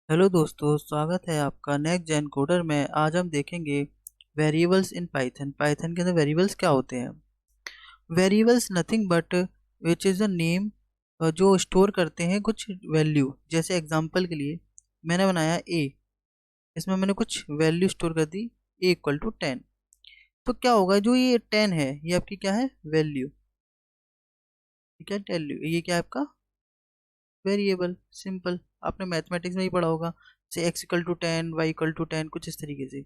Hello दोस्तों, स्वागत है आपका नेक्स्ट जेन कोडर में। आज हम देखेंगे वेरिएबल्स इन पाइथन। पाइथन के अंदर वेरिएबल्स क्या होते हैं। Variables nothing but which is a name जो स्टोर करते हैं कुछ वैल्यू। जैसे एग्जांपल के लिए मैंने बनाया ए, इसमें मैंने कुछ वैल्यू स्टोर कर दी, ए इक्वल टू 10। तो क्या होगा, जो ये 10 है ये आपकी क्या है, वैल्यू। ठीक है, टेल यू ये क्या है आपका वेरिएबल। सिंपल, आपने मैथमेटिक्स में ही पढ़ा होगा, जैसे x equal to 10, y equal to 10, कुछ इस तरीके से।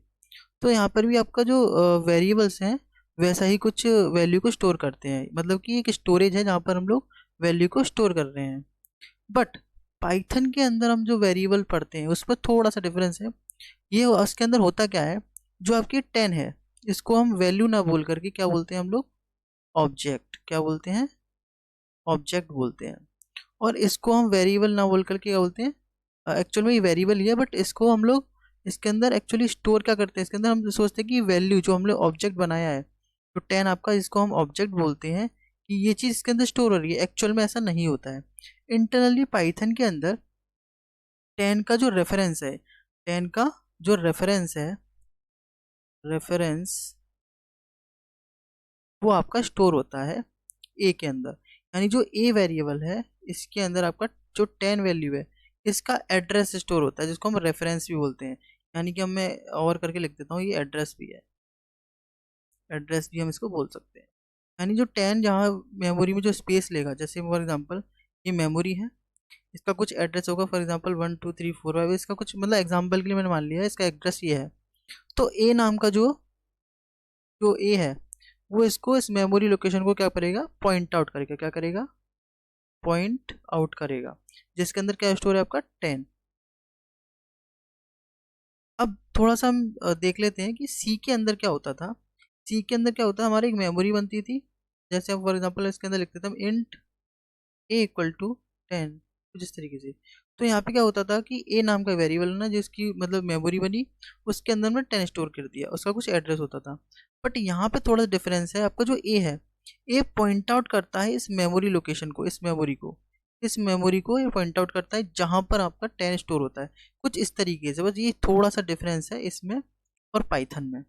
तो यहाँ पर भी आपका जो वेरिएबल्स हैं वैसा ही कुछ वैल्यू को स्टोर करते हैं, मतलब कि एक स्टोरेज है जहाँ पर हम लोग वैल्यू को स्टोर कर रहे हैं। बट पाइथन के अंदर हम जो वेरिएबल पढ़ते हैं उस पर थोड़ा सा डिफरेंस है। ये उसके अंदर होता क्या है, जो आपकी 10 है इसको हम वैल्यू ना बोल करके क्या बोलते हैं हम लोग, ऑब्जेक्ट। क्या बोलते हैं, ऑब्जेक्ट बोलते हैं। और इसको हम वेरिएबल ना बोल करके क्या बोलते हैं, एक्चुअल में ये वेरिएबल ही है बट इसको हम लोग इसके अंदर एक्चुअली स्टोर क्या करते हैं, इसके अंदर हम सोचते हैं कि वैल्यू जो हमने ऑब्जेक्ट बनाया है, तो 10 आपका, इसको हम ऑब्जेक्ट बोलते हैं कि ये चीज़ इसके अंदर स्टोर हो रही है। एक्चुअल में ऐसा नहीं होता है। इंटरनली पाइथन के अंदर 10 का जो रेफरेंस है, 10 का जो रेफरेंस है, रेफरेंस, वो आपका स्टोर होता है ए के अंदर। यानी जो ए वेरिएबल है इसके अंदर आपका जो 10 वैल्यू है इसका एड्रेस स्टोर होता है, जिसको हम रेफरेंस भी बोलते हैं। यानी कि हम, मैं और करके लिख देता हूँ, ये एड्रेस भी है, एड्रेस भी हम इसको बोल सकते हैं। यानी जो 10 जहाँ मेमोरी में जो स्पेस लेगा, जैसे फॉर एग्जांपल ये मेमोरी है, इसका कुछ एड्रेस होगा, फॉर एग्जांपल 1 2 3 4 5, इसका कुछ मतलब एग्जांपल के लिए मैंने मान लिया है इसका एड्रेस ये है। तो ए नाम का जो जो ए है वो इसको, इस मेमोरी लोकेशन को क्या करेगा, पॉइंट आउट करेगा। क्या करेगा, पॉइंट आउट करेगा, जिसके अंदर क्या स्टोर है आपका 10। अब थोड़ा सा हम देख लेते हैं कि सी के अंदर क्या होता था। सी के अंदर क्या होता है, हमारी एक मेमोरी बनती थी। जैसे अब फॉर एग्जांपल इसके अंदर लिखते थे हम इंट ए इक्वल टू 10, कुछ इस तरीके से। तो यहाँ पे क्या होता था कि ए नाम का वेरिएबल ना, जिसकी मतलब मेमोरी बनी, उसके अंदर में 10 स्टोर कर दिया, उसका कुछ एड्रेस होता था। बट यहाँ पे थोड़ा डिफरेंस है, आपका जो ए है, ए पॉइंट आउट करता है इस मेमोरी लोकेशन को, इस मेमोरी को ये पॉइंट आउट करता है जहाँ पर आपका 10 स्टोर होता है, कुछ इस तरीके से। बस ये थोड़ा सा डिफरेंस है इसमें और पाइथन में।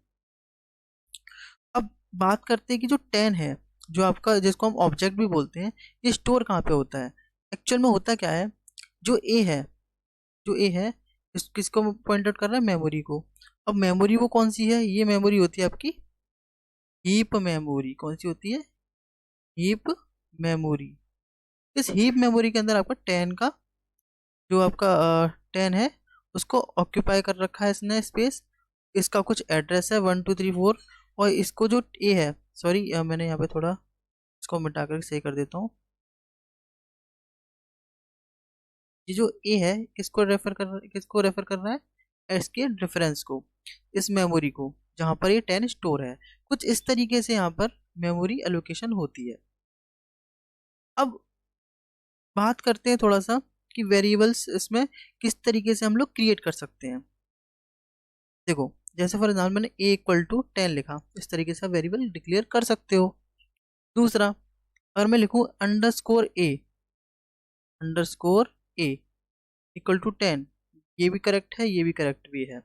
अब बात करते हैं कि जो 10 है, जो आपका, जिसको हम ऑब्जेक्ट भी बोलते हैं, ये स्टोर कहाँ पे होता है। एक्चुअल में होता क्या है, जो ए है, जो ए है इस किसको पॉइंट आउट कर रहा है, मेमोरी को। अब मेमोरी वो कौन सी है, ये मेमोरी होती है आपकी हीप मेमोरी। कौन सी होती है, हीप मेमोरी। इस हीप मेमोरी के अंदर आपका 10 का, जो आपका 10 है, उसको ऑक्यूपाई कर रखा है इसने स्पेस। इसका कुछ एड्रेस है 1 2 3 4। और इसको जो ए है, सॉरी मैंने यहाँ पे थोड़ा इसको मिटा कर सही कर देता हूँ। ये जो ए है किसको रेफर कर रहा है, इसके रेफरेंस को, इस मेमोरी को जहाँ पर ये 10 स्टोर है। कुछ इस तरीके से यहाँ पर मेमोरी एलोकेशन होती है। अब बात करते हैं थोड़ा सा कि वेरिएबल्स इसमें किस तरीके से हम लोग क्रिएट कर सकते हैं। देखो, जैसे फॉर एग्जाम्पल मैंने ए इक्वल टू 10 लिखा, इस तरीके से वेरिएबल डिक्लेयर कर सकते हो। दूसरा, अगर मैं लिखूं underscore a equal to 10, ये भी करेक्ट है, ये भी करेक्ट भी है।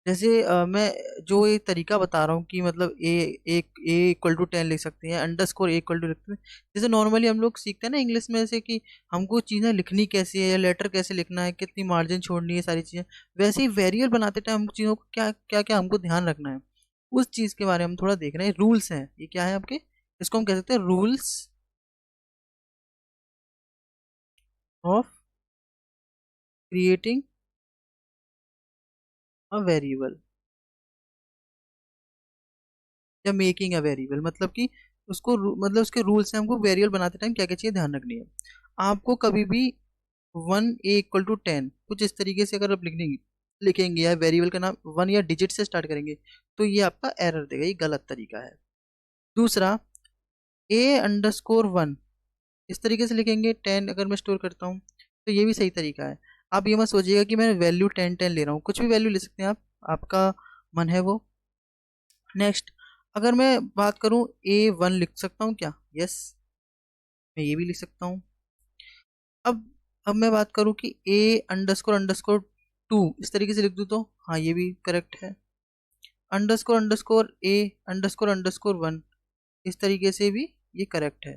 जैसे मैं जो ये तरीका बता रहा हूँ कि मतलब ए इक्वल टू 10 लिख सकते हैं, underscore a equal to लिखते हैं। जैसे नॉर्मली हम लोग सीखते हैं ना इंग्लिश में, जैसे कि हमको चीज़ें लिखनी कैसी है, या लेटर कैसे लिखना है, कितनी मार्जिन छोड़नी है, सारी चीज़ें। वैसे ही वेरिएबल बनाते टाइम हम चीज़ों को क्या क्या क्या हमको ध्यान रखना है, उस चीज़ के बारे में हम थोड़ा देख रहे हैं। रूल्स हैं, ये क्या है आपके, इसको हम कह सकते हैं rules of creating a variable या मेकिंग अ वेरिएबल। मतलब कि उसको मतलब उसके रूल्स हैं, हमको वेरिएबल बनाते टाइम क्या क्या चीज़ें ध्यान रखनी है। आपको कभी भी 1 a = 10 कुछ इस तरीके से अगर आप लिखेंगे या वेरिएबल का नाम 1 या डिजिट से स्टार्ट करेंगे, तो ये आपका एरर देगा, ये गलत तरीका है। दूसरा, a_1 इस तरीके से लिखेंगे, 10 अगर मैं स्टोर करता हूँ, तो ये भी सही तरीका है। आप ये मत सोचिएगा कि मैं वैल्यू 10 10 ले रहा हूँ, कुछ भी वैल्यू ले सकते हैं आप, आपका मन है वो। नेक्स्ट, अगर मैं बात करूँ a1 लिख सकता हूँ क्या, यस, मैं ये भी लिख सकता हूँ। अब अब मैं बात करूँ कि a__, 2 इस तरीके से लिख दूँ तो हाँ ये भी करेक्ट है। Underscore underscore A underscore underscore 1 इस तरीके से भी ये करेक्ट है।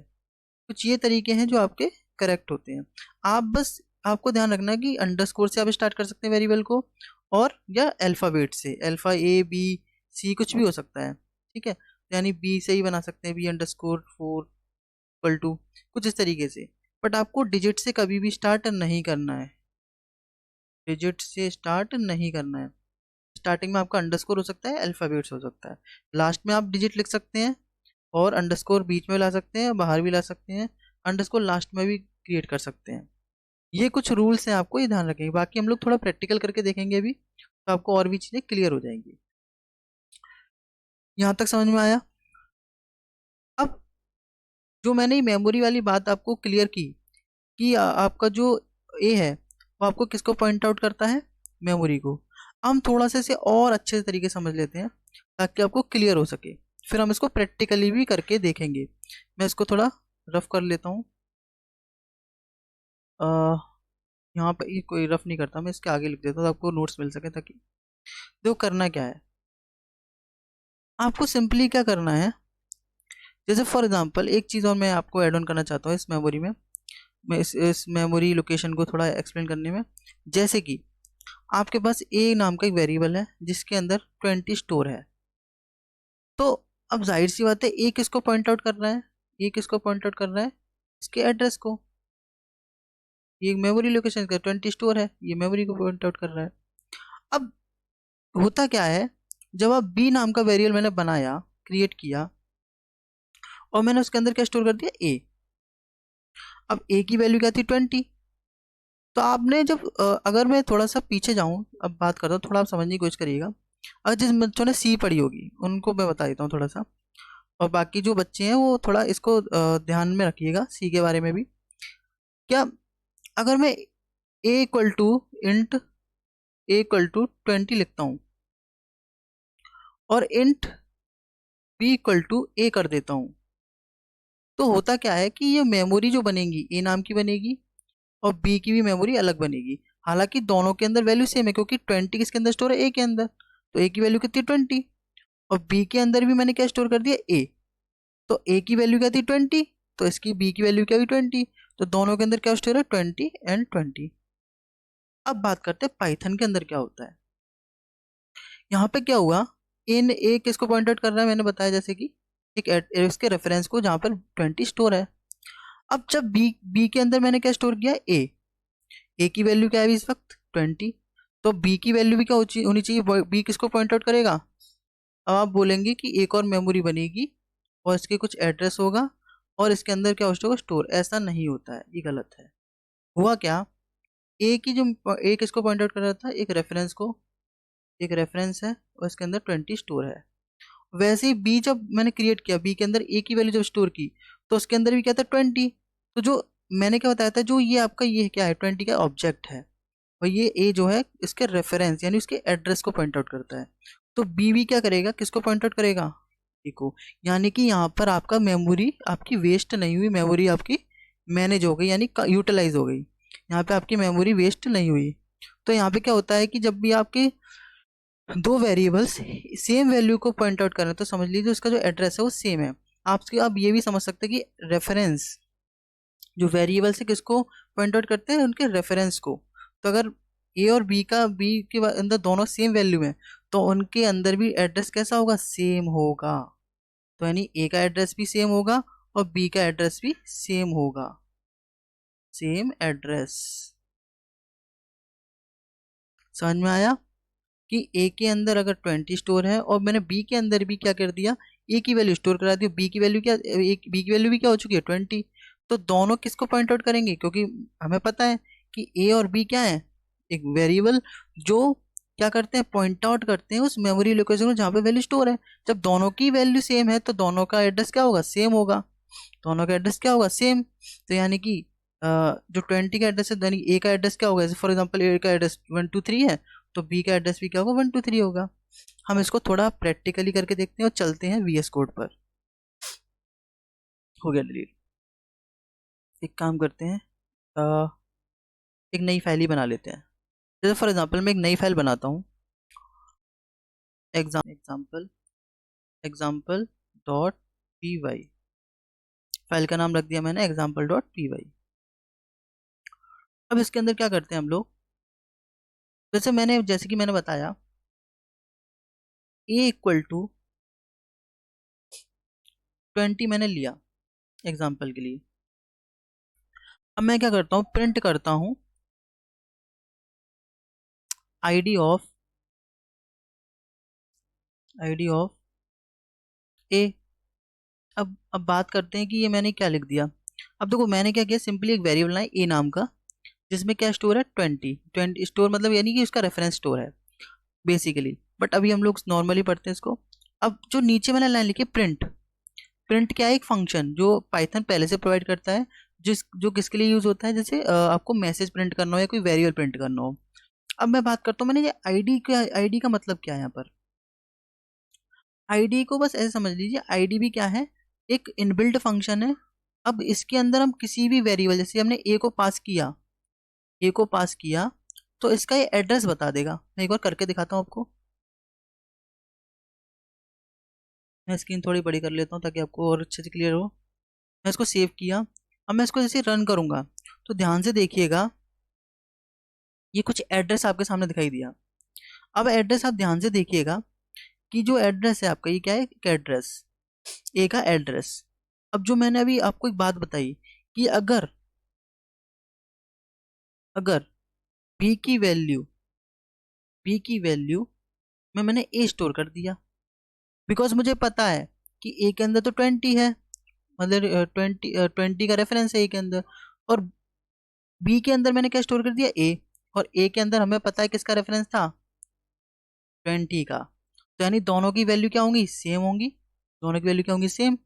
कुछ ये तरीके हैं जो आपके करेक्ट होते हैं। आप बस आपको ध्यान रखना कि अंडरस्कोर से आप स्टार्ट कर सकते हैं वेरिएबल को, और या अल्फ़ाबेट से, अल्फ़ा ए बी सी कुछ भी हो सकता है, ठीक है। यानी बी से ही बना सकते हैं, बी अंडरस्कोर 4 इक्वल टू कुछ इस तरीके से। बट आपको डिजिट से कभी भी स्टार्ट नहीं करना है, डिजिट से स्टार्ट नहीं करना है। स्टार्टिंग में आपका अंडरस्कोर हो सकता है, अल्फ़ाबेट्स हो सकता है, लास्ट में आप डिजिट लिख सकते हैं, और अंडरस्कोर बीच में ला सकते हैं, बाहर भी ला सकते हैं, अंडरस्कोर लास्ट में भी क्रिएट कर सकते हैं। ये कुछ रूल्स हैं, आपको ये ध्यान रखेंगे। बाकी हम लोग थोड़ा प्रैक्टिकल करके देखेंगे अभी, तो आपको और भी चीज़ें क्लियर हो जाएंगी। यहाँ तक समझ में आया? अब जो मैंने ये मेमोरी वाली बात आपको क्लियर की कि आपका जो ए है वो आपको किसको पॉइंट आउट करता है, मेमोरी को। हम थोड़ा सा इसे और अच्छे तरीके से समझ लेते हैं ताकि आपको क्लियर हो सके, फिर हम इसको प्रैक्टिकली भी करके देखेंगे। मैं इसको थोड़ा रफ कर लेता हूँ। यहाँ पे ये कोई रफ नहीं करता, मैं इसके आगे लिख देता हूँ आपको नोट्स मिल सके। ताकि देखो करना क्या है, आपको सिंपली क्या करना है, जैसे फॉर एग्जांपल एक चीज़ और मैं आपको ऐड ऑन करना चाहता हूँ इस मेमोरी में, मैं इस मेमोरी लोकेशन को थोड़ा एक्सप्लेन करने में। जैसे कि आपके पास ए नाम का एक वेरिएबल है जिसके अंदर 20 स्टोर है। तो अब जाहिर सी बात है ए किसको पॉइंट आउट कर रहा है, ये किसको पॉइंट आउट कर रहा है, इसके एड्रेस को। ये मेमोरी लोकेशन का 20 स्टोर है, ये मेमोरी को पॉइंट आउट कर रहा है। अब होता क्या है, जब आप बी नाम का वेरिएबल मैंने बनाया, क्रिएट किया, और मैंने उसके अंदर क्या स्टोर कर दिया, ए। अब ए की वैल्यू क्या थी, 20। तो आपने जब अगर मैं थोड़ा सा पीछे जाऊं, अब बात करता हूँ, थोड़ा आप समझने की कोशिश करिएगा। अगर जिस बच्चों ने सी पढ़ी होगी उनको मैं बता देता हूँ थोड़ा सा, और बाकी जो बच्चे हैं वो थोड़ा इसको ध्यान में रखिएगा सी के बारे में भी। क्या, अगर मैं A equal to int A equal to 20 लिखता हूँ, और int B equal to A कर देता हूँ, तो होता क्या है कि ये मेमोरी जो बनेगी ए नाम की बनेगी, और बी की भी मेमोरी अलग बनेगी। हालांकि दोनों के अंदर वैल्यू सेम है, क्योंकि 20 किसके अंदर स्टोर है, ए के अंदर। तो ए की वैल्यू कितनी है, 20। और बी के अंदर भी मैंने क्या स्टोर कर दिया, ए। तो ए की वैल्यू क्या थी, 20। तो इसकी बी की वैल्यू क्या हुई, 20। तो दोनों के अंदर क्या स्टोर है, 20 एंड 20। अब बात करते हैं पाइथन के अंदर क्या होता है। यहाँ पे क्या हुआ, इन ए किसको पॉइंट आउट कर रहा है, मैंने बताया जैसे कि एक इसके रेफरेंस को जहाँ पर 20 स्टोर है। अब जब बी के अंदर मैंने क्या स्टोर किया, ए की वैल्यू क्या है इस वक्त, 20। तो बी की वैल्यू भी क्या होनी चाहिए, बी किसको पॉइंट आउट करेगा। अब आप बोलेंगे कि एक और मेमोरी बनेगी और इसके कुछ एड्रेस होगा और इसके अंदर क्या होगा, स्टोर। ऐसा नहीं होता है, ये गलत है। हुआ क्या, ए की जो ए किसको पॉइंट आउट कर रहा था, एक रेफरेंस को, एक रेफरेंस है और इसके अंदर 20 स्टोर है। वैसे ही बी जब मैंने क्रिएट किया, बी के अंदर ए की वैल्यू जब स्टोर की, तो उसके अंदर भी क्या था, 20। तो जो मैंने क्या बताया था, जो ये आपका ये क्या है, 20 का ऑब्जेक्ट है, और ये ए जो है इसके रेफरेंस यानी उसके एड्रेस को पॉइंट आउट करता है। तो बी भी क्या करेगा, किसको पॉइंट आउट करेगा, ए को। यानी कि यहाँ पर आपका मेमोरी आपकी वेस्ट नहीं हुई, मेमोरी आपकी मैनेज हो गई, यानी यूटिलाइज हो गई। यहाँ पे आपकी मेमोरी वेस्ट नहीं हुई। तो यहाँ पे क्या होता है कि जब भी आपके दो वेरिएबल्स सेम वैल्यू को पॉइंट आउट करें, तो समझ लीजिए उसका जो एड्रेस है वो सेम है। आपके आप ये भी समझ सकते हैं कि रेफरेंस जो वेरिएबल से किसको पॉइंट आउट करते हैं, उनके रेफरेंस को। तो अगर ए और बी के अंदर दोनों सेम वैल्यू है, तो उनके अंदर भी एड्रेस कैसा होगा, सेम होगा। तो यानी ए का एड्रेस भी सेम होगा और बी का एड्रेस भी सेम होगा, सेम एड्रेस। समझ में आया कि ए के अंदर अगर 20 स्टोर है और मैंने बी के अंदर भी क्या कर दिया, ए की वैल्यू स्टोर करा दी, बी की वैल्यू क्या, बी की वैल्यू भी क्या हो चुकी है, 20। तो दोनों किसको पॉइंट आउट करेंगे, क्योंकि हमें पता है कि ए और बी क्या है, एक वेरिएबल जो क्या करते हैं, पॉइंट आउट करते हैं उस मेमोरी लोकेशन को जहाँ पे वैल्यू स्टोर है। जब दोनों की वैल्यू सेम है तो दोनों का एड्रेस क्या होगा, सेम होगा। दोनों का एड्रेस क्या होगा, सेम। तो यानी कि जो 20 का एड्रेस है, यानी ए का एड्रेस क्या होगा, जैसे फॉर एग्जांपल ए का एड्रेस 123 है, तो बी का एड्रेस भी क्या होगा, 123 होगा। हम इसको थोड़ा प्रैक्टिकली करके देखते हैं और चलते हैं वीएस कोड पर। हो गया डिलीट। एक काम करते हैं, एक नई फाइल ही बना लेते हैं। जैसे फॉर एग्जांपल मैं एक नई फाइल बनाता हूँ, example example dot p y, file का नाम रख दिया मैंने एग्जाम्पल डॉट पी वाई। अब इसके अंदर क्या करते हैं हम लोग, जैसे कि मैंने बताया ए इक्वल टू 20 मैंने लिया एग्जाम्पल के लिए। अब मैं क्या करता हूँ, प्रिंट करता हूँ आईडी ऑफ ए। अब बात करते हैं कि ये मैंने क्या लिख दिया। अब देखो मैंने क्या किया, सिंपली एक वेरिएबल है ए नाम का, जिसमें क्या स्टोर है 20 स्टोर, मतलब यानी कि उसका रेफरेंस स्टोर है बेसिकली। बट अभी हम लोग नॉर्मली पढ़ते हैं इसको। अब जो नीचे मैंने लाइन लिखी प्रिंट, प्रिंट क्या है, एक फंक्शन जो पाइथन पहले से प्रोवाइड करता है, जो किसके लिए यूज होता है, जैसे आपको मैसेज प्रिंट करना हो या कोई वेरिएबल प्रिंट करना हो। अब मैं बात करता हूँ, मैंने ये आईडी का मतलब क्या है यहाँ पर। आईडी को बस ऐसे समझ लीजिए, आईडी भी क्या है, एक इनबिल्ट फंक्शन है। अब इसके अंदर हम किसी भी वेरिएबल, जैसे हमने ए को पास किया तो इसका ये एड्रेस बता देगा। मैं एक बार करके दिखाता हूँ आपको। मैं स्क्रीन थोड़ी बड़ी कर लेता हूँ ताकि आपको और अच्छे से क्लियर हो। मैं इसको सेव किया। अब मैं इसको जैसे रन करूंगा तो ध्यान से देखिएगा, ये कुछ एड्रेस आपके सामने दिखाई दिया। अब एड्रेस आप ध्यान से देखिएगा कि जो एड्रेस है आपका, ये क्या है, एक एड्रेस, ए का एड्रेस। अब जो मैंने अभी आपको एक बात बताई कि अगर अगर बी की वैल्यू बी की वैल्यू में मैंने ए स्टोर कर दिया, बिकॉज मुझे पता है कि ए के अंदर तो 20 है, मतलब 20 का रेफरेंस है ए के अंदर, और बी के अंदर मैंने क्या स्टोर कर दिया, ए। और ए के अंदर हमें पता है किसका रेफरेंस था, 20 का। तो यानी दोनों की वैल्यू क्या होंगी, सेम होंगी। दोनों की वैल्यू क्या होंगी, सेम।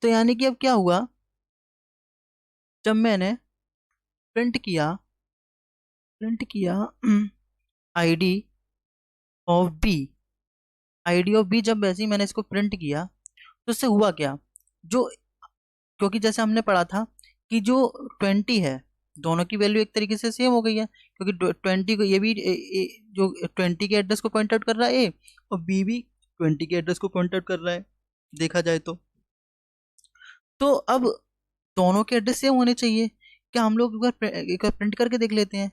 तो यानी कि अब क्या हुआ, जब मैंने प्रिंट किया प्रिंट किया ID of b ID of b, जब वैसे ही मैंने इसको प्रिंट किया तो इससे हुआ क्या, जो, क्योंकि जैसे हमने पढ़ा था कि जो 20 है, दोनों की वैल्यू एक तरीके से सेम हो गई है, क्योंकि 20 को ये भी जो 20 के एड्रेस को पॉइंट आउट कर रहा है ए, और बी भी 20 के एड्रेस को पॉइंट आउट कर रहा है, देखा जाए तो अब दोनों के एड्रेस सेम होने चाहिए। क्या हम लोग एक बार प्रिंट करके देख लेते हैं।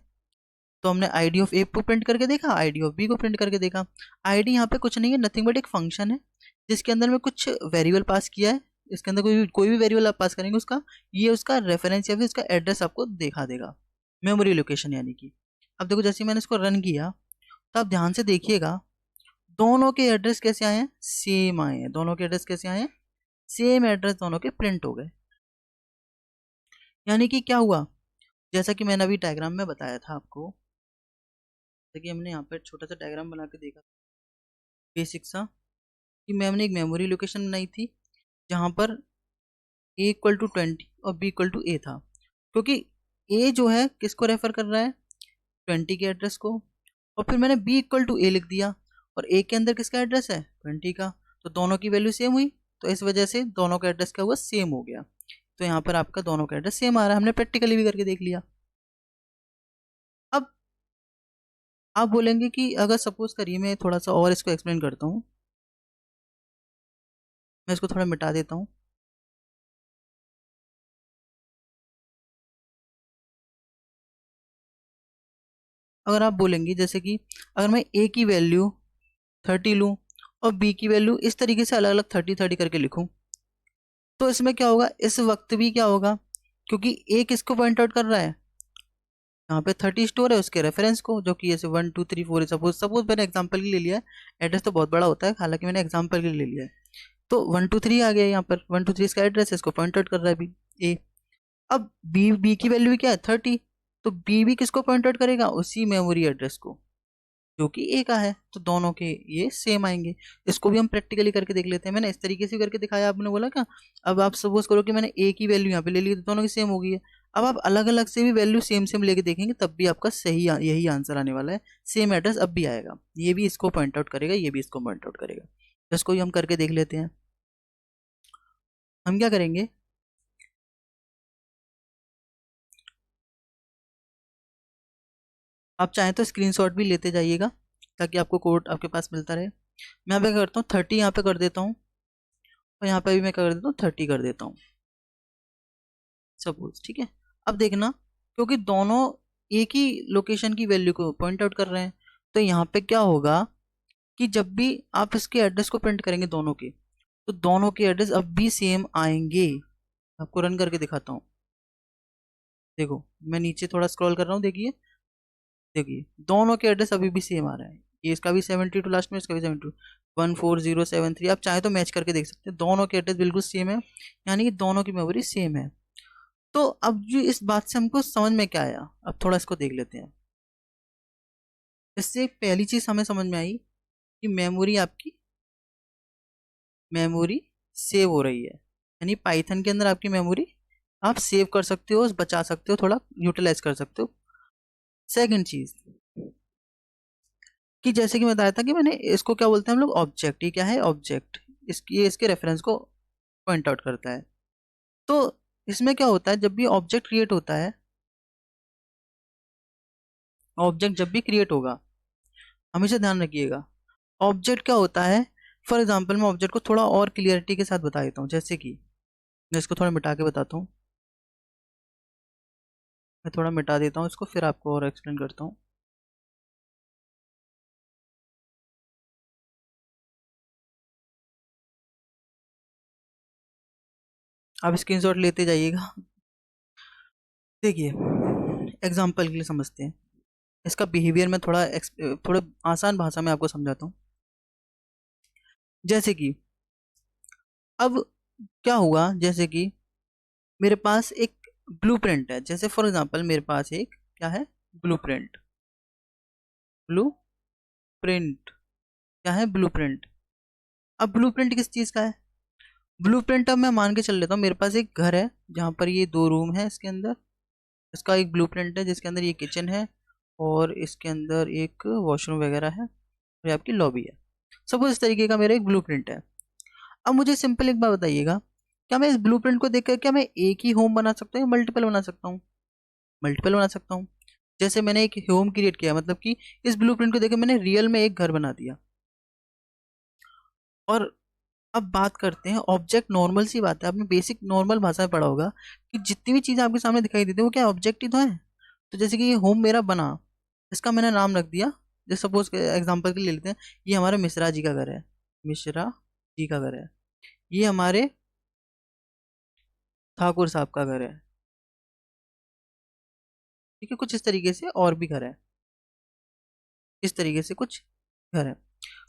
तो हमने आईडी ऑफ ए को प्रिंट करके देखा, आईडी ऑफ बी को प्रिंट करके देखा। आईडी यहाँ पे कुछ नहीं है, नथिंग बट एक फंक्शन है जिसके अंदर में कुछ वेरिएबल पास किया है। इसके अंदर कोई भी वेरिएबल आप पास करेंगे, उसका रेफरेंस या फिर उसका एड्रेस आपको दिखा देगा, मेमोरी लोकेशन यानी कि। अब देखो जैसे मैंने इसको रन किया तो आप ध्यान से देखिएगा, दोनों के एड्रेस कैसे आए हैं, सेम आए हैं। दोनों के एड्रेस कैसे आए हैं, सेम एड्रेस दोनों के प्रिंट हो गए। यानी कि क्या हुआ, जैसा कि मैंने अभी डायग्राम में बताया था आपको, जैसे कि हमने यहाँ पर छोटा सा डायग्राम बना के देखा बेसिक सा, कि मैंने एक मेमोरी लोकेशन बनाई थी जहाँ पर ए इक्वल टू 20 और बी इक्वल टू ए था, क्योंकि ए जो है किसको रेफर कर रहा है, 20 के एड्रेस को। और फिर मैंने बी इक्वल टू ए लिख दिया, और ए के अंदर किसका एड्रेस है, 20 का। तो दोनों की वैल्यू सेम हुई, तो इस वजह से दोनों का एड्रेस क्या हुआ, सेम हो गया। तो यहाँ पर आपका दोनों का एड्रेस सेम आ रहा है, हमने प्रैक्टिकली भी करके देख लिया। अब आप बोलेंगे कि अगर सपोज करिए, मैं थोड़ा सा और इसको एक्सप्लेन करता हूँ, मैं इसको थोड़ा मिटा देता हूँ। अगर आप बोलेंगे जैसे कि अगर मैं ए की वैल्यू 30 लूँ और बी की वैल्यू इस तरीके से अलग अलग 30 30 करके लिखूं, तो इसमें क्या होगा, इस वक्त भी क्या होगा, क्योंकि ए किसको पॉइंट आउट कर रहा है, यहाँ पे 30 स्टोर है उसके रेफरेंस को, जो कि ऐसे 1 2 3 4, सपोज सपोज मैंने एग्जांपल के लिए लिया है। एड्रेस तो बहुत बड़ा होता है, हालांकि मैंने एग्जांपल के लिए लिया है। तो 1 2 3 आ गया यहाँ पर, 1 2 3 इसका एड्रेस है, इसको पॉइंट आउट कर रहा है बी, ए। अब बी की वैल्यू क्या है, 30। तो बी भी किसको पॉइंट आउट करेगा, उसी मेमोरी एड्रेस को जो कि ए का है। तो दोनों के ये सेम आएंगे। इसको भी हम प्रैक्टिकली करके देख लेते हैं, मैंने इस तरीके से करके दिखाया, आपने बोला क्या। अब आप सपोज करो कि मैंने ए की वैल्यू यहाँ पे ले ली, तो दोनों की सेम हो गई है। अब आप अलग अलग से भी वैल्यू सेम सेम लेके देखेंगे, तब भी आपका सही यही आंसर आने वाला है। सेम एड्रेस अब भी आएगा, ये भी इसको पॉइंट आउट करेगा, ये भी इसको पॉइंट आउट करेगा। तो इसको ही हम करके देख लेते हैं। हम क्या करेंगे, आप चाहें तो स्क्रीनशॉट भी लेते जाइएगा ताकि आपको कोड आपके पास मिलता रहे। मैं यहाँ पे करता हूँ 30 यहाँ पे कर देता हूँ, और यहाँ पे भी मैं कर देता हूँ 30 कर देता हूँ सपोज, ठीक है। अब देखना, क्योंकि दोनों एक ही लोकेशन की वैल्यू को पॉइंट आउट कर रहे हैं, तो यहाँ पे क्या होगा कि जब भी आप इसके एड्रेस को प्रिंट करेंगे दोनों के, तो दोनों के एड्रेस अब भी सेम आएंगे। आपको रन करके दिखाता हूँ। देखो मैं नीचे थोड़ा स्क्रॉल कर रहा हूँ, देखिए देखिए दोनों के एड्रेस अभी भी सेम आ रहा है। ये इसका भी 72 लास्ट में, इसका भी 72, 14073। आप चाहे तो मैच करके देख सकते हैं, दोनों के एड्रेस बिल्कुल सेम है, यानी कि दोनों की मेमोरी सेम है। तो अब जो इस बात से हमको समझ में क्या आया, अब थोड़ा इसको देख लेते हैं। इससे पहली चीज हमें समझ में आई कि मेमोरी सेव हो रही है, यानी पाइथन के अंदर आपकी मेमोरी आप सेव कर सकते हो, बचा सकते हो, थोड़ा यूटिलाइज कर सकते हो। सेकंड चीज कि जैसे कि बताया था कि मैंने इसको क्या बोलते हैं हम लोग, ऑब्जेक्ट। ये क्या है, ऑब्जेक्ट। ये इसके रेफरेंस को पॉइंट आउट करता है। तो इसमें क्या होता है, जब भी ऑब्जेक्ट क्रिएट होता है, ऑब्जेक्ट जब भी क्रिएट होगा, हमेशा ध्यान रखिएगा ऑब्जेक्ट क्या होता है। फॉर एग्जाम्पल मैं ऑब्जेक्ट को थोड़ा और क्लियरिटी के साथ बता देता हूँ, जैसे कि मैं इसको थोड़ा मिटा के बताता हूँ। मैं थोड़ा मिटा देता हूँ इसको, फिर आपको और एक्सप्लेन करता हूँ। आप स्क्रीनशॉट लेते जाइएगा। देखिए एग्जाम्पल के लिए समझते हैं, इसका बिहेवियर में थोड़ा आसान भाषा में आपको समझाता हूँ। जैसे कि अब क्या हुआ, जैसे कि मेरे पास एक ब्लूप्रिंट है, जैसे फॉर एग्जांपल मेरे पास एक क्या है, ब्लूप्रिंट। ब्लूप्रिंट क्या है, ब्लूप्रिंट। अब ब्लूप्रिंट किस चीज़ का है, ब्लूप्रिंट अब मैं मान के चल लेता हूँ मेरे पास एक घर है जहाँ पर ये 2 रूम है, इसके अंदर इसका एक ब्लूप्रिंट है जिसके अंदर ये किचन है, और इसके अंदर एक वॉशरूम वगैरह है, और ये आपकी लॉबी है। सपोज इस तरीके का मेरा एक ब्लूप्रिंट है। अब मुझे सिंपल एक बात बताइएगा, क्या मैं इस ब्लूप्रिंट को देखकर क्या मैं एक ही होम बना सकता हूँ या मल्टीपल बना सकता हूँ, मल्टीपल बना सकता हूँ। जैसे मैंने एक होम क्रिएट किया, मतलब कि इस ब्लूप्रिंट को देकर मैंने रियल में एक घर बना दिया। और अब बात करते हैं ऑब्जेक्ट, नॉर्मल सी बात है, आपने बेसिक नॉर्मल भाषा में पढ़ा होगा कि जितनी भी चीज़ें आपके सामने दिखाई देती है वो क्या ऑब्जेक्ट ही तो है। तो जैसे कि ये होम मेरा बना, इसका मैंने नाम रख दिया, जैसे सपोज एग्जांपल के लिए लेते हैं, ये हमारे मिश्रा जी का घर है, मिश्रा जी का घर है। ये हमारे ठाकुर साहब का घर है। ठीक है, कुछ इस तरीके से और भी घर है, इस तरीके से कुछ घर है।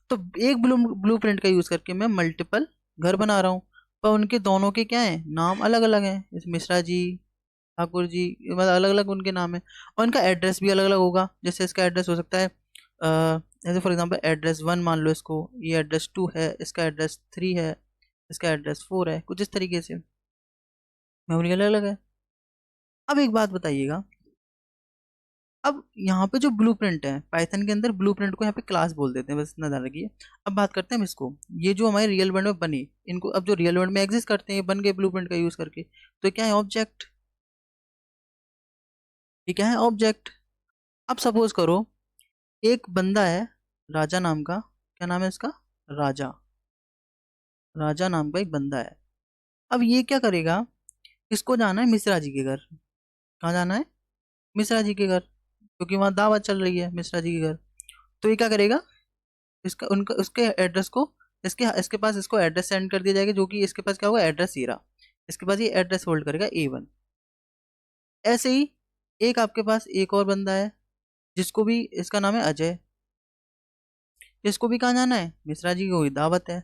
तो एक ब्लूप्रिंट का यूज करके मैं मल्टीपल घर बना रहा हूँ, पर उनके दोनों के क्या है, नाम अलग अलग हैं। जैसे मिश्रा जी, ठाकुर जी, मतलब अलग अलग उनके नाम है, और इनका एड्रेस भी अलग अलग होगा। जैसे इसका एड्रेस हो सकता है जैसे फॉर एग्जांपल एड्रेस 1 मान लो इसको, ये एड्रेस 2 है, इसका एड्रेस 3 है, इसका एड्रेस 4 है, कुछ इस तरीके से मेमोरी अलग अलग है। अब एक बात बताइएगा, अब यहाँ पे जो ब्लूप्रिंट है पाइथन के अंदर, ब्लूप्रिंट को यहाँ पे क्लास बोल देते हैं, बस इतना ध्यान रखिए। अब बात करते हैं हम इसको, ये जो हमारे रियल वर्ल्ड में बने, इनको अब जो रियल वर्ल्ड में एग्जिस्ट करते हैं, ये बन गए ब्लूप्रिंट का यूज करके, तो ये क्या है, ऑब्जेक्ट। ये क्या है, ऑब्जेक्ट। अब सपोज करो एक बंदा है राजा नाम का, क्या नाम है इसका, राजा। राजा नाम का एक बंदा है। अब ये क्या करेगा, इसको जाना है मिश्रा जी के घर। कहाँ जाना है, मिश्रा जी के घर, क्योंकि वहाँ दावत चल रही है मिश्रा जी के घर। तो ये क्या करेगा, इसका उनका उसके एड्रेस को, इसके इसके पास इसको एड्रेस सेंड कर दिया जाएगा, जो कि इसके पास क्या होगा, एड्रेस ये रहा। इसके पास ये एड्रेस होल्ड करेगा A1। ऐसे ही एक आपके पास एक और बंदा है, जिसको भी इसका नाम है अजय। इसको भी कहाँ जाना है, मिश्रा जी को, दावत है,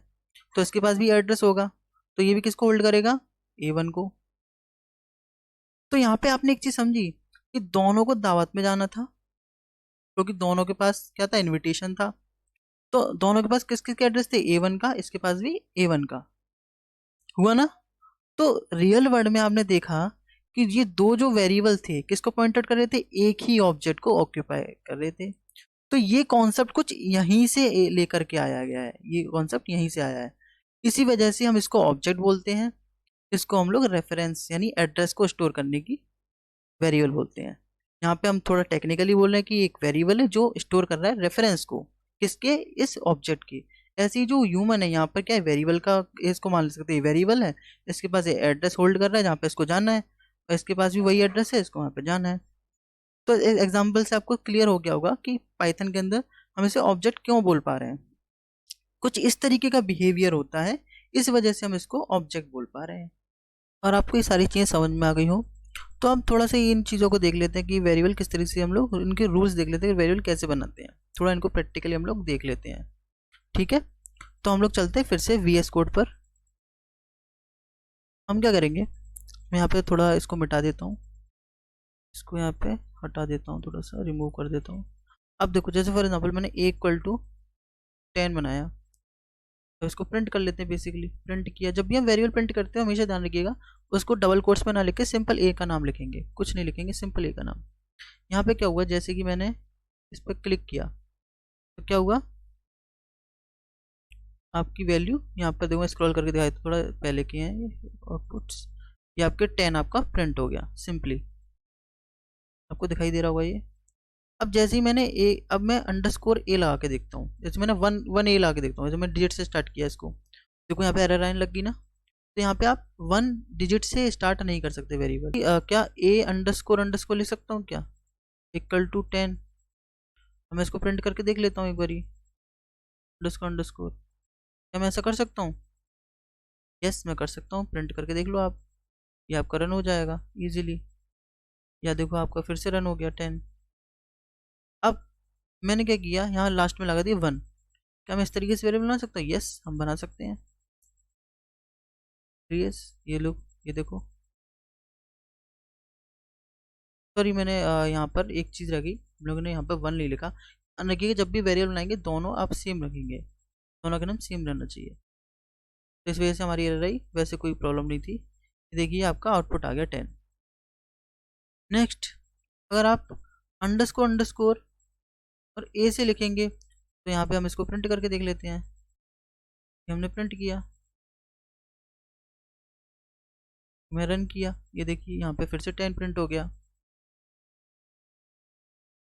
तो इसके पास भी एड्रेस होगा। तो ये भी किसको होल्ड करेगा, A1 को। तो यहाँ पे आपने एक चीज समझी कि दोनों को दावत में जाना था, क्योंकि दोनों के पास क्या था, इनविटेशन था। तो दोनों के पास किस किस के एड्रेस थे, A1 का, इसके पास भी A1 का। हुआ ना। तो रियल वर्ल्ड में आपने देखा कि ये दो जो वेरिएबल थे किसको पॉइंट आउट कर रहे थे, एक ही ऑब्जेक्ट को ऑक्यूपाई कर रहे थे। तो ये कॉन्सेप्ट कुछ यहीं से लेकर के आया गया है, ये कॉन्सेप्ट यहीं से आया है। इसी वजह से हम इसको ऑब्जेक्ट बोलते हैं, इसको हम लोग रेफरेंस यानी एड्रेस को स्टोर करने की वेरिएबल बोलते हैं। यहाँ पे हम थोड़ा टेक्निकली बोल रहे हैं कि एक वेरिएबल है जो स्टोर कर रहा है रेफरेंस को, किसके, इस ऑब्जेक्ट की। ऐसे ही जो ह्यूमन है यहाँ पर क्या है, वेरिएबल का, इसको मान सकते हैं वेरिएबल है, इसके पास एड्रेस होल्ड कर रहा है जहाँ पे इसको जाना है, और इसके पास भी वही एड्रेस है, इसको वहाँ पे जाना है। तो एग्जाम्पल से आपको क्लियर हो गया होगा कि पाइथन के अंदर हम इसे ऑब्जेक्ट क्यों बोल पा रहे हैं। कुछ इस तरीके का बिहेवियर होता है, इस वजह से हम इसको ऑब्जेक्ट बोल पा रहे हैं। और आपको ये सारी चीज़ें समझ में आ गई हो, तो हम थोड़ा सा इन चीज़ों को देख लेते हैं कि वेरिएबल किस तरीके से, हम लोग इनके रूल्स देख लेते हैं, वेरिएबल कैसे बनाते हैं, थोड़ा इनको प्रैक्टिकली हम लोग देख लेते हैं। ठीक है, तो हम लोग चलते हैं फिर से VS कोड पर। हम क्या करेंगे, मैं यहाँ पे थोड़ा इसको मिटा देता हूँ, इसको यहाँ पे हटा देता हूँ, थोड़ा सा रिमूव कर देता हूँ। अब देखो, जैसे फॉर एग्जाम्पल मैंने A = 10 बनाया, तो इसको प्रिंट कर लेते हैं। बेसिकली प्रिंट किया, जब भी हम वेरिएबल प्रिंट करते हैं हमेशा ध्यान रखिएगा उसको डबल कोट्स में ना लिख के सिंपल A का नाम लिखेंगे, कुछ नहीं लिखेंगे, सिंपल A का नाम। यहाँ पे क्या हुआ, जैसे कि मैंने इस पर क्लिक किया तो क्या हुआ, आपकी वैल्यू यहाँ पर देखो, स्क्रॉल करके दिखाई, थोड़ा पहले किए हैं ये आउटपुट्स, ये आपके 10 आपका प्रिंट हो गया सिंपली, आपको दिखाई दे रहा होगा ये। अब जैसे ही मैंने अब मैं _A लगा के देखता हूँ, जैसे मैंने 1 A लगा के देखता हूँ, जैसे मैंने डिजिट से स्टार्ट किया इसको, देखो यहाँ पे एरर लाइन लग गई ना। तो यहाँ पे आप 1 डिजिट से स्टार्ट नहीं कर सकते वेरिएबल। क्या A__ लिख सकता हूँ क्या, =10। मैं इसको प्रिंट करके देख लेता हूँ एक बारी, __, क्या मैं ऐसा कर सकता हूँ? यस, मैं कर सकता हूँ, प्रिंट करके देख लो आप, ये आपका रन हो जाएगा इजीली। या देखो आपका फिर से रन हो गया 10। अब मैंने क्या किया, यहाँ लास्ट में लगा दिया 1। क्या मैं इस तरीके से वेरिएबल बना सकता हूँ? यस, हम बना सकते हैं। यस, ये लो, ये देखो, सॉरी मैंने यहाँ पर एक चीज़ रखी, हम लोगों ने यहाँ पर 1 नहीं लिखा। रखिएगा जब भी वेरिएबल बनाएंगे दोनों आप सेम रखेंगे, दोनों का नाम सेम रहना चाहिए। तो इस वजह से हमारी एरर आई, वैसे कोई प्रॉब्लम नहीं थी। देखिए आपका आउटपुट आ गया 10। नेक्स्ट, अगर आप __ और A से लिखेंगे तो यहाँ पे हम इसको प्रिंट करके देख लेते हैं। ये हमने प्रिंट किया, मैं रन किया, ये देखिए यहाँ पे फिर से 10 प्रिंट हो गया।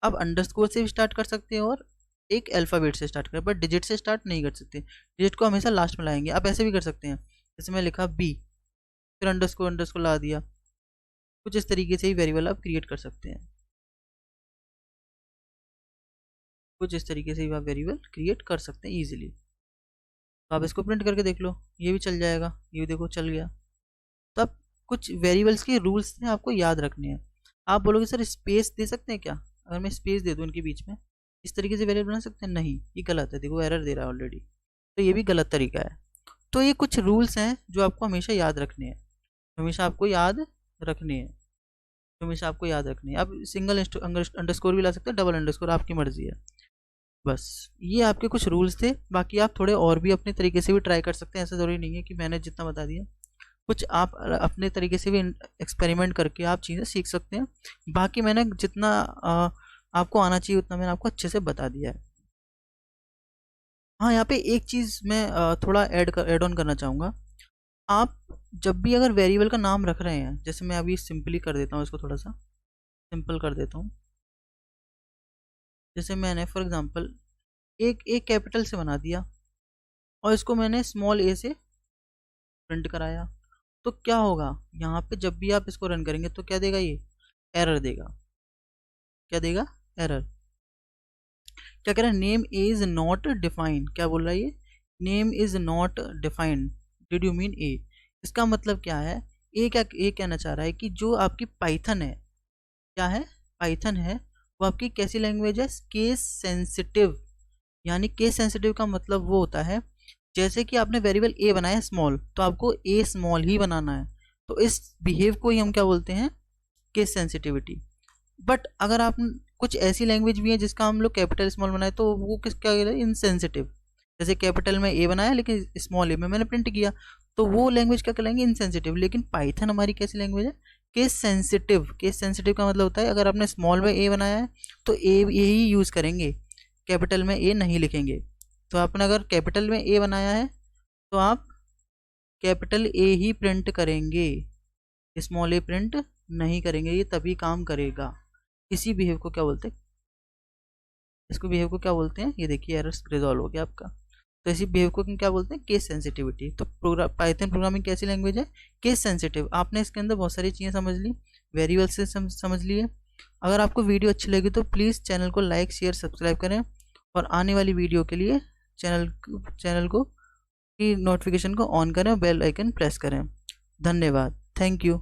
अब अंडरस्कोर से भी स्टार्ट कर सकते हैं और एक अल्फ़ाबेट से स्टार्ट करें, बट डिजिट से स्टार्ट नहीं कर सकते, डिजिट को हमेशा लास्ट में लाएंगे। आप ऐसे भी कर सकते हैं, जैसे मैं लिखा B, फिर __ ला दिया। कुछ इस तरीके से ही वेरिएबल आप क्रिएट कर सकते हैं, कुछ इस तरीके से ही आप वेरिएबल क्रिएट कर सकते हैं ईजिली। तो आप इसको प्रिंट करके देख लो, ये भी चल जाएगा, ये देखो चल गया। तो अब कुछ वेरिएबल्स के रूल्स हैं, आपको याद रखने हैं। आप बोलोगे सर स्पेस दे सकते हैं क्या, अगर मैं स्पेस दे दूँ इनके बीच में, इस तरीके से वेरिएबल बना सकते हैं? नहीं, ये गलत है, देखो एरर दे रहा है ऑलरेडी, तो ये भी गलत तरीका है। तो ये कुछ रूल्स हैं जो आपको हमेशा याद रखने हैं, हमेशा आपको याद रखने हैं, हमेशा आपको याद रखने हैं। आप सिंगल अंडरस्कोर भी ला सकते हैं, डबल अंडरस्कोर, आपकी मर्जी है। बस ये आपके कुछ रूल्स थे, बाकी आप थोड़े और भी अपने तरीके से भी ट्राई कर सकते हैं, ऐसा ज़रूरी नहीं है कि मैंने जितना बता दिया, कुछ आप अपने तरीके से भी एक्सपेरिमेंट करके आप चीज़ें सीख सकते हैं। बाकी मैंने जितना आपको आना चाहिए उतना मैंने आपको अच्छे से बता दिया है। हाँ, यहाँ पे एक चीज़ मैं थोड़ा ऐड ऑन करना चाहूँगा। आप जब भी अगर वेरिएबल का नाम रख रहे हैं, जैसे मैं अभी सिंपली कर देता हूँ, इसको थोड़ा सा सिंपल कर देता हूँ। जैसे मैंने फॉर एग्जांपल एक कैपिटल से बना दिया और इसको मैंने स्मॉल a से प्रिंट कराया, तो क्या होगा, यहाँ पे जब भी आप इसको रन करेंगे तो क्या देगा, ये एरर देगा। क्या देगा? एरर। क्या कह रहा है, नेम इज नॉट डिफाइंड, क्या बोल रहा है ये, name is not defined, did you mean A. इसका मतलब क्या है, ए कहना चाह रहा है कि जो आपकी पाइथन है, क्या है, पाइथन है, वो आपकी कैसी लैंग्वेज है, केस सेंसिटिव। यानी केस सेंसिटिव का मतलब वो होता है, जैसे कि आपने वेरिएबल ए बनाया स्मॉल, तो आपको ए स्मॉल ही बनाना है, तो इस बिहेव को ही हम क्या बोलते हैं, केस सेंसिटिविटी। बट अगर आप कुछ ऐसी लैंग्वेज भी है जिसका हम लोग कैपिटल स्मॉल बनाए तो वो क्या कहते हैं, इनसेंसिटिव। जैसे कैपिटल में ए बनाया लेकिन स्मॉल ए में मैंने प्रिंट किया, तो वो लैंग्वेज क्या कहलाएंगे, इनसेंसिटिव। लेकिन पाइथन हमारी कैसी लैंग्वेज है, केस सेंसिटिव। केस सेंसिटिव का मतलब होता है अगर आपने स्मॉल में ए बनाया है तो ए ही यूज़ करेंगे, कैपिटल में ए नहीं लिखेंगे। तो आपने अगर कैपिटल में ए बनाया है तो आप कैपिटल ए ही प्रिंट करेंगे, स्मॉल ए प्रिंट नहीं करेंगे, ये तभी काम करेगा। इसी बिहेव को क्या बोलते हैं, इसको बिहेव को क्या बोलते हैं, ये देखिए एरर्स रिजॉल्व हो गया आपका। तो इसी बिहेव को क्या बोलते हैं, केस सेंसिटिविटी। तो पाइथन प्रोग्रामिंग कैसी लैंग्वेज है, केस सेंसिटिव। आपने इसके अंदर बहुत सारी चीज़ें समझ ली, वेरिएबल से समझ लिए। अगर आपको वीडियो अच्छी लगी तो प्लीज़ चैनल को लाइक शेयर सब्सक्राइब करें, और आने वाली वीडियो के लिए चैनल को की नोटिफिकेशन को ऑन करें, बेल आइकन प्रेस करें। धन्यवाद, थैंक यू।